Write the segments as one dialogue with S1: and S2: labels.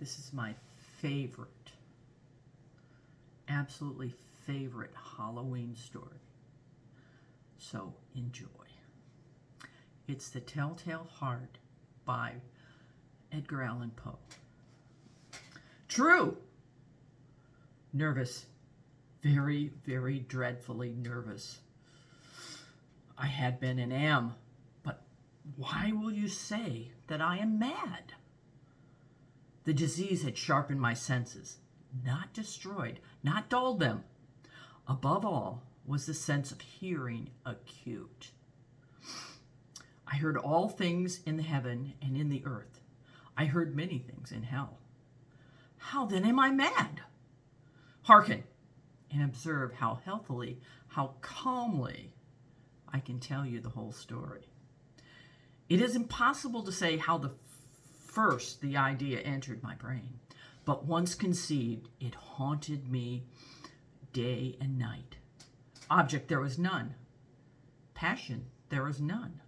S1: This is my favorite, absolutely favorite Halloween story. So enjoy. It's The Telltale Heart by Edgar Allan Poe. True. Nervous. Very, very dreadfully nervous. I had been and am, but why will you say that I am mad? The disease had sharpened my senses, not destroyed, not dulled them. Above all was the sense of hearing acute. I heard all things in the heaven and in the earth. I heard many things in hell. How then am I mad? Hearken and observe how healthily, how calmly I can tell you the whole story. It is impossible to say how first the idea entered my brain, but once conceived, it haunted me day and night. Object there was none. Passion there was none.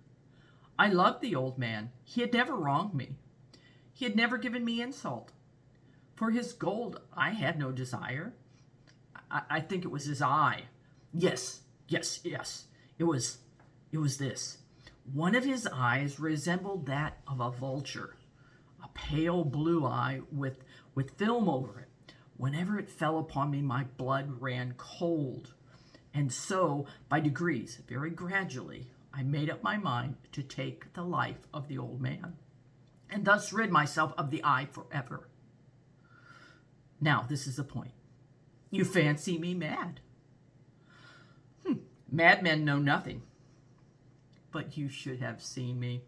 S1: I loved the old man. He had never wronged me. He had never given me insult. For his gold I had no desire. I think it was his eye. Yes. It was this. One of his eyes resembled that of a vulture, a pale blue eye with film over it. Whenever it fell upon me, my blood ran cold. And so, by degrees, very gradually, I made up my mind to take the life of the old man, and thus rid myself of the eye forever. Now, this is the point. You fancy me mad. Madmen know nothing. But you should have seen me.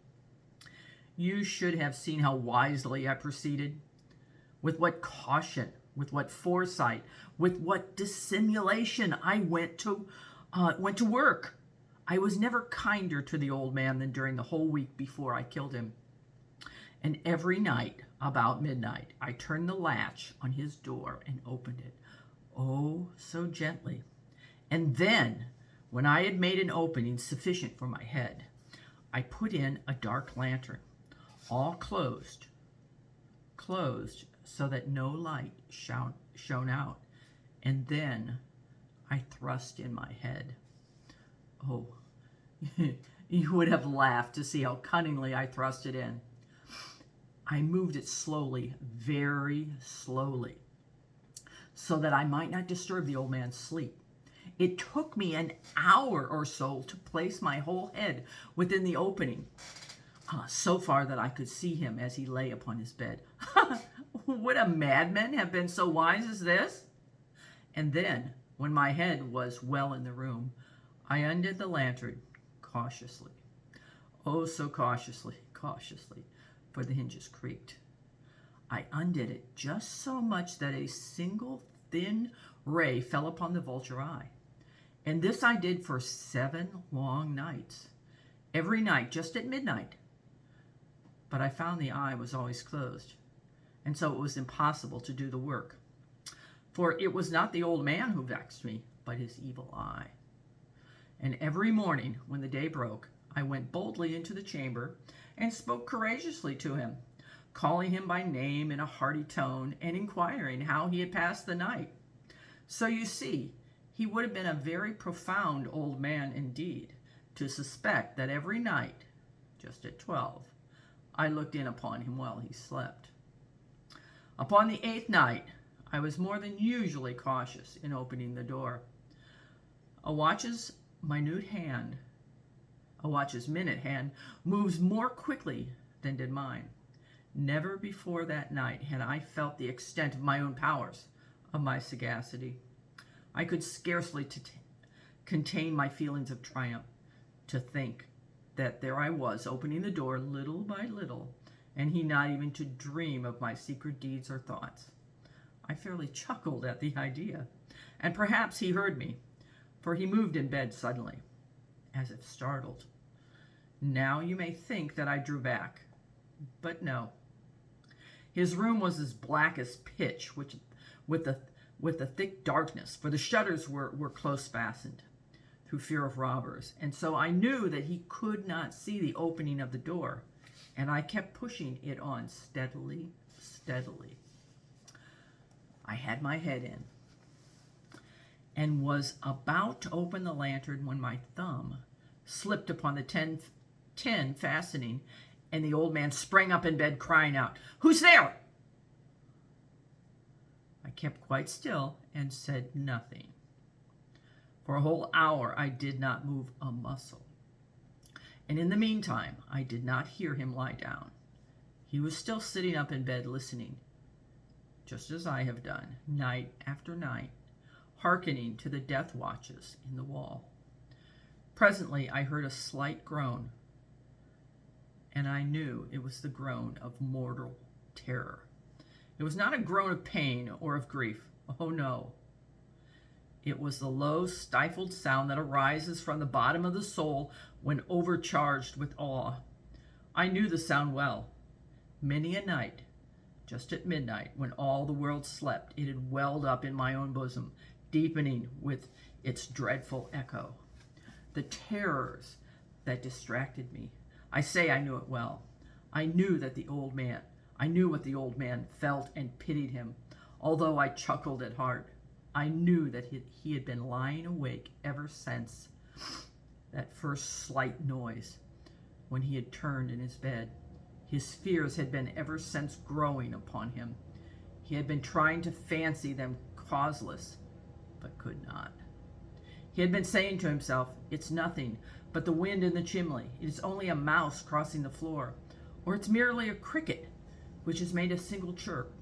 S1: You should have seen how wisely I proceeded, with what caution, with what foresight, with what dissimulation I went to work. I was never kinder to the old man than during the whole week before I killed him. And every night, about midnight, I turned the latch on his door and opened it. Oh, so gently. And then, when I had made an opening sufficient for my head, I put in a dark lantern, all closed so that no light shone out. And then I thrust in my head. Oh, you would have laughed to see how cunningly I thrust it in. I moved it slowly, very slowly, so that I might not disturb the old man's sleep. It took me an hour or so to place my whole head within the opening, so far that I could see him as he lay upon his bed. Would a madman have been so wise as this? And then, when my head was well in the room, I undid the lantern cautiously. Oh, so cautiously, for the hinges creaked. I undid it just so much that a single thin ray fell upon the vulture eye. And this I did for 7 long nights, every night just at midnight. But I found the eye was always closed, and so it was impossible to do the work. For it was not the old man who vexed me, but his evil eye. And every morning when the day broke, I went boldly into the chamber and spoke courageously to him, calling him by name in a hearty tone and inquiring how he had passed the night. So you see, he would have been a very profound old man indeed to suspect that every night, just at 12, I looked in upon him while he slept. Upon the 8th night, I was more than usually cautious in opening the door. A watch's minute hand moves more quickly than did mine. Never before that night had I felt the extent of my own powers, of my sagacity. I could scarcely contain my feelings of triumph to think that there I was, opening the door little by little, and he not even to dream of my secret deeds or thoughts. I fairly chuckled at the idea, and perhaps he heard me, for he moved in bed suddenly, as if startled. Now you may think that I drew back, but no. His room was as black as pitch, with a thick darkness, for the shutters were close fastened through fear of robbers, and so I knew that he could not see the opening of the door, and I kept pushing it on steadily. I had my head in and was about to open the lantern when my thumb slipped upon the tin fastening, and the old man sprang up in bed crying out, "Who's there?" I kept quite still and said nothing. For a whole hour I did not move a muscle. And in the meantime, I did not hear him lie down. He was still sitting up in bed listening, just as I have done, night after night, hearkening to the death watches in the wall. Presently I heard a slight groan, and I knew it was the groan of mortal terror. It was not a groan of pain or of grief. Oh no. It was the low, stifled sound that arises from the bottom of the soul when overcharged with awe. I knew the sound well. Many a night, just at midnight, when all the world slept, it had welled up in my own bosom, deepening with its dreadful echo. The terrors that distracted me, I say I knew it well. I knew what the old man felt and pitied him, although I chuckled at heart. I knew that he had been lying awake ever since that first slight noise when he had turned in his bed. His fears had been ever since growing upon him. He had been trying to fancy them causeless, but could not. He had been saying to himself, "It's nothing but the wind in the chimney. It is only a mouse crossing the floor, or it's merely a cricket which has made a single chirp."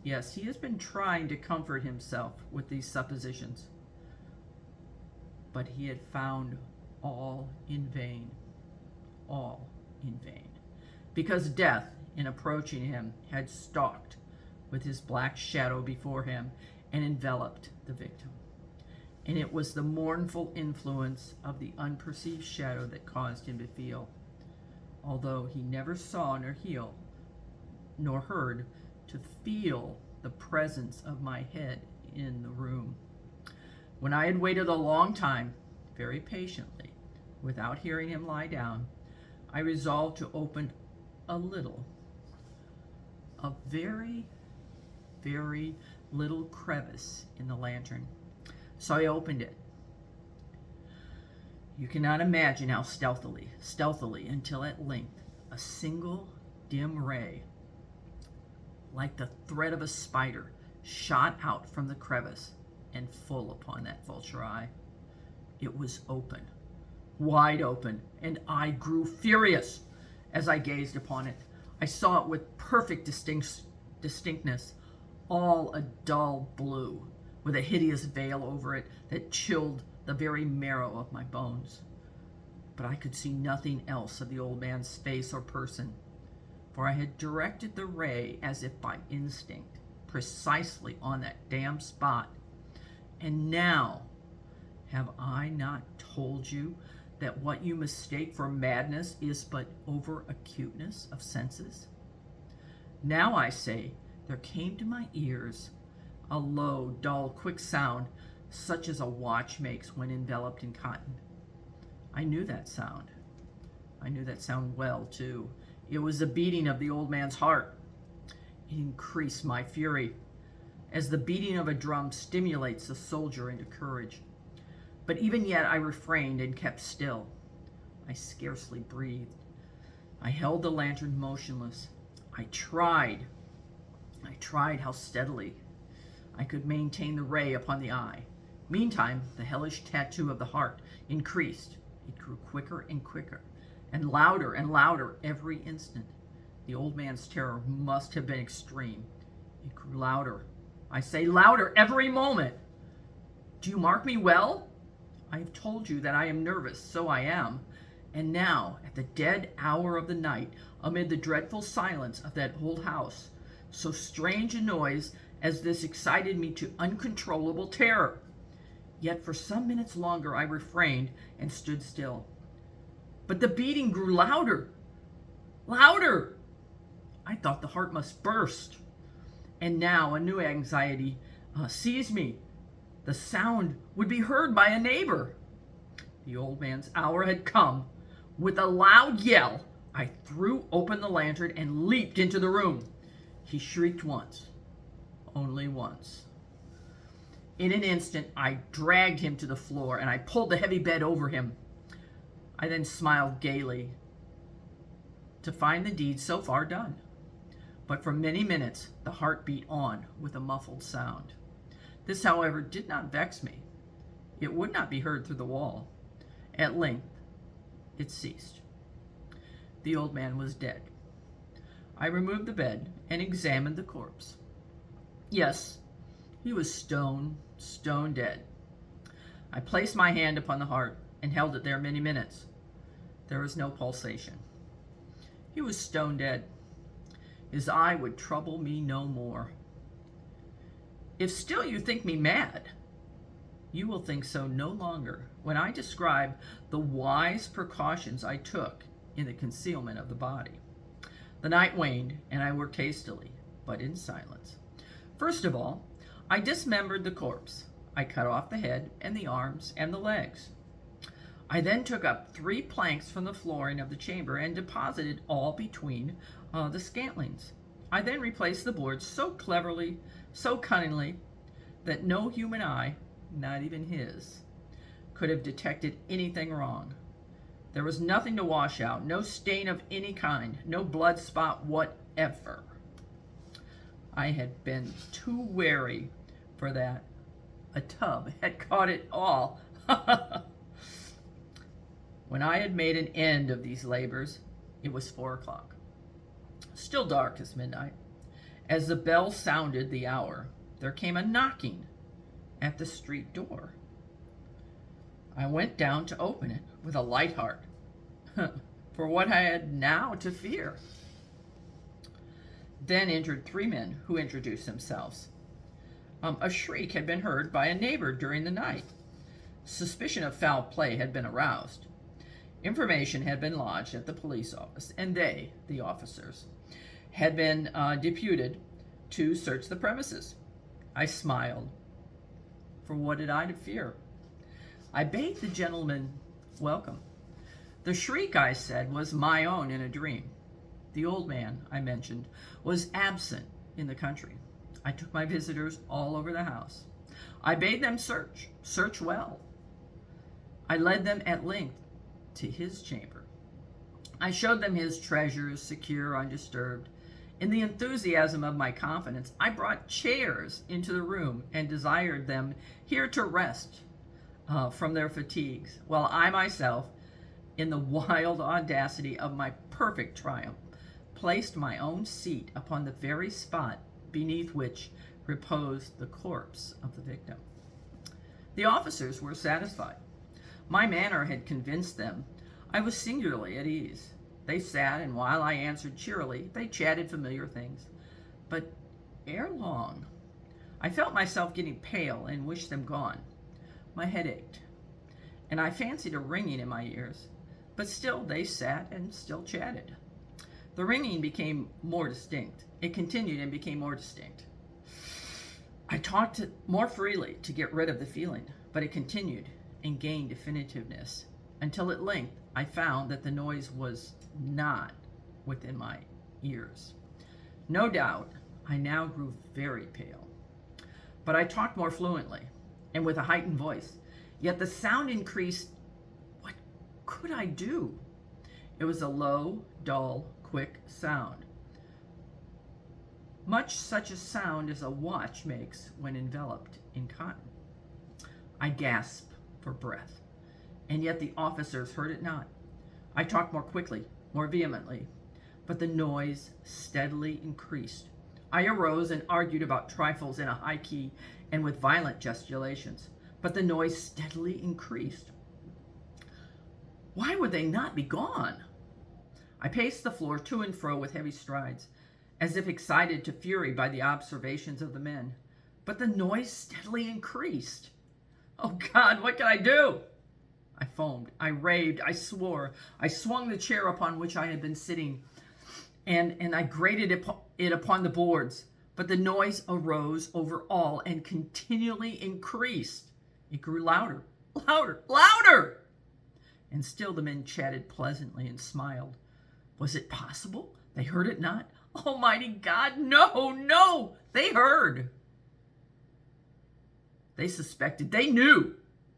S1: Yes, he has been trying to comfort himself with these suppositions, but he had found all in vain, because death, in approaching him, had stalked with his black shadow before him and enveloped the victim. And it was the mournful influence of the unperceived shadow that caused him to feel, although he never saw nor heard, to feel the presence of my head in the room. When I had waited a long time, very patiently, without hearing him lie down, I resolved to open a very, very little crevice in the lantern. So I opened it. You cannot imagine how stealthily, until at length a single dim ray, like the thread of a spider, shot out from the crevice and full upon that vulture eye. It was open, wide open, and I grew furious as I gazed upon it. I saw it with perfect distinctness, all a dull blue, with a hideous veil over it that chilled the very marrow of my bones. But I could see nothing else of the old man's face or person, for I had directed the ray as if by instinct, precisely on that damned spot. And now, have I not told you that what you mistake for madness is but over-acuteness of senses? Now, I say, there came to my ears a low, dull, quick sound, such as a watch makes when enveloped in cotton. I knew that sound. I knew that sound well, too. It was the beating of the old man's heart. It increased my fury, as the beating of a drum stimulates the soldier into courage. But even yet I refrained and kept still. I scarcely breathed. I held the lantern motionless. I tried how steadily I could maintain the ray upon the eye. Meantime, the hellish tattoo of the heart increased. It grew quicker and quicker, and louder every instant. The old man's terror must have been extreme. It grew louder. I say louder every moment. Do you mark me well? I have told you that I am nervous, so I am. And now, at the dead hour of the night, amid the dreadful silence of that old house, so strange a noise as this excited me to uncontrollable terror. Yet for some minutes longer I refrained and stood still. But the beating grew louder. I thought the heart must burst. And now a new anxiety seized me. The sound would be heard by a neighbor. The old man's hour had come. With a loud yell, I threw open the lantern and leaped into the room. He shrieked once, only once. In an instant, I dragged him to the floor, and I pulled the heavy bed over him. I then smiled gaily to find the deed so far done. But for many minutes, the heart beat on with a muffled sound. This, however, did not vex me. It would not be heard through the wall. At length, it ceased. The old man was dead. I removed the bed and examined the corpse. Yes, he was stone dead. I placed my hand upon the heart and held it there many minutes. There was no pulsation. He was stone dead. His eye would trouble me no more. If still you think me mad, you will think so no longer when I describe the wise precautions I took in the concealment of the body. The night waned, and I worked hastily, but in silence. First of all, I dismembered the corpse. I cut off the head and the arms and the legs. I then took up 3 planks from the flooring of the chamber and deposited all between the scantlings. I then replaced the boards so cleverly, so cunningly, that no human eye, not even his, could have detected anything wrong. There was nothing to wash out, no stain of any kind, no blood spot whatever. I had been too wary for that. A tub had caught it all. When I had made an end of these labors, it was 4 o'clock. Still dark as midnight. As the bell sounded the hour, there came a knocking at the street door. I went down to open it with a light heart, for what I had now to fear. Then entered 3 men who introduced themselves. A shriek had been heard by a neighbor during the night. Suspicion of foul play had been aroused. Information had been lodged at the police office, and they, the officers, had been deputed to search the premises. I smiled, for what had I to fear? I bade the gentleman welcome. The shriek, I said, was my own in a dream. The old man, I mentioned, was absent in the country. I took my visitors all over the house. I bade them search well. I led them at length to his chamber. I showed them his treasures, secure, undisturbed. In the enthusiasm of my confidence, I brought chairs into the room and desired them here to rest from their fatigues, while I myself, in the wild audacity of my perfect triumph, placed my own seat upon the very spot beneath which reposed the corpse of the victim. The officers were satisfied. My manner had convinced them I was singularly at ease. They sat, and while I answered cheerily, they chatted familiar things. But ere long, I felt myself getting pale and wished them gone. My head ached, and I fancied a ringing in my ears, but still they sat and still chatted. The ringing became more distinct. It continued and became more distinct. I talked more freely to get rid of the feeling, but it continued and gained definitiveness until at length I found that the noise was not within my ears. No doubt, I now grew very pale, but I talked more fluently and with a heightened voice. Yet the sound increased. What could I do? It was a low, dull, quick sound, much such a sound as a watch makes when enveloped in cotton. I gasped for breath, and yet the officers heard it not. I talked more quickly, more vehemently, but the noise steadily increased. I arose and argued about trifles in a high key and with violent gesticulations, but the noise steadily increased. Why would they not be gone? I paced the floor to and fro with heavy strides, as if excited to fury by the observations of the men, but the noise steadily increased. Oh God, what can I do? I foamed, I raved, I swore. I swung the chair upon which I had been sitting, and I grated it upon the boards, but the noise arose over all and continually increased. It grew louder, louder, louder! And still the men chatted pleasantly and smiled. Was it possible? They heard it not? Almighty God, no, no! They heard! They suspected. They knew.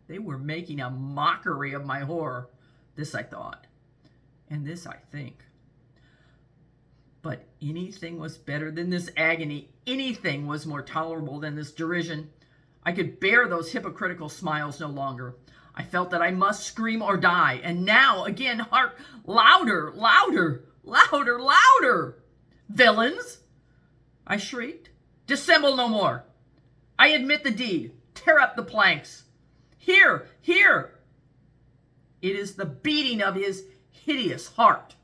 S1: They were making a mockery of my horror. This I thought. And this I think. But anything was better than this agony. Anything was more tolerable than this derision. I could bear those hypocritical smiles no longer. I felt that I must scream or die. And now, again, hark, louder, louder, louder, louder. Villains, I shrieked. Dissemble no more. I admit the deed. Tear up the planks. Here, here. It is the beating of his hideous heart.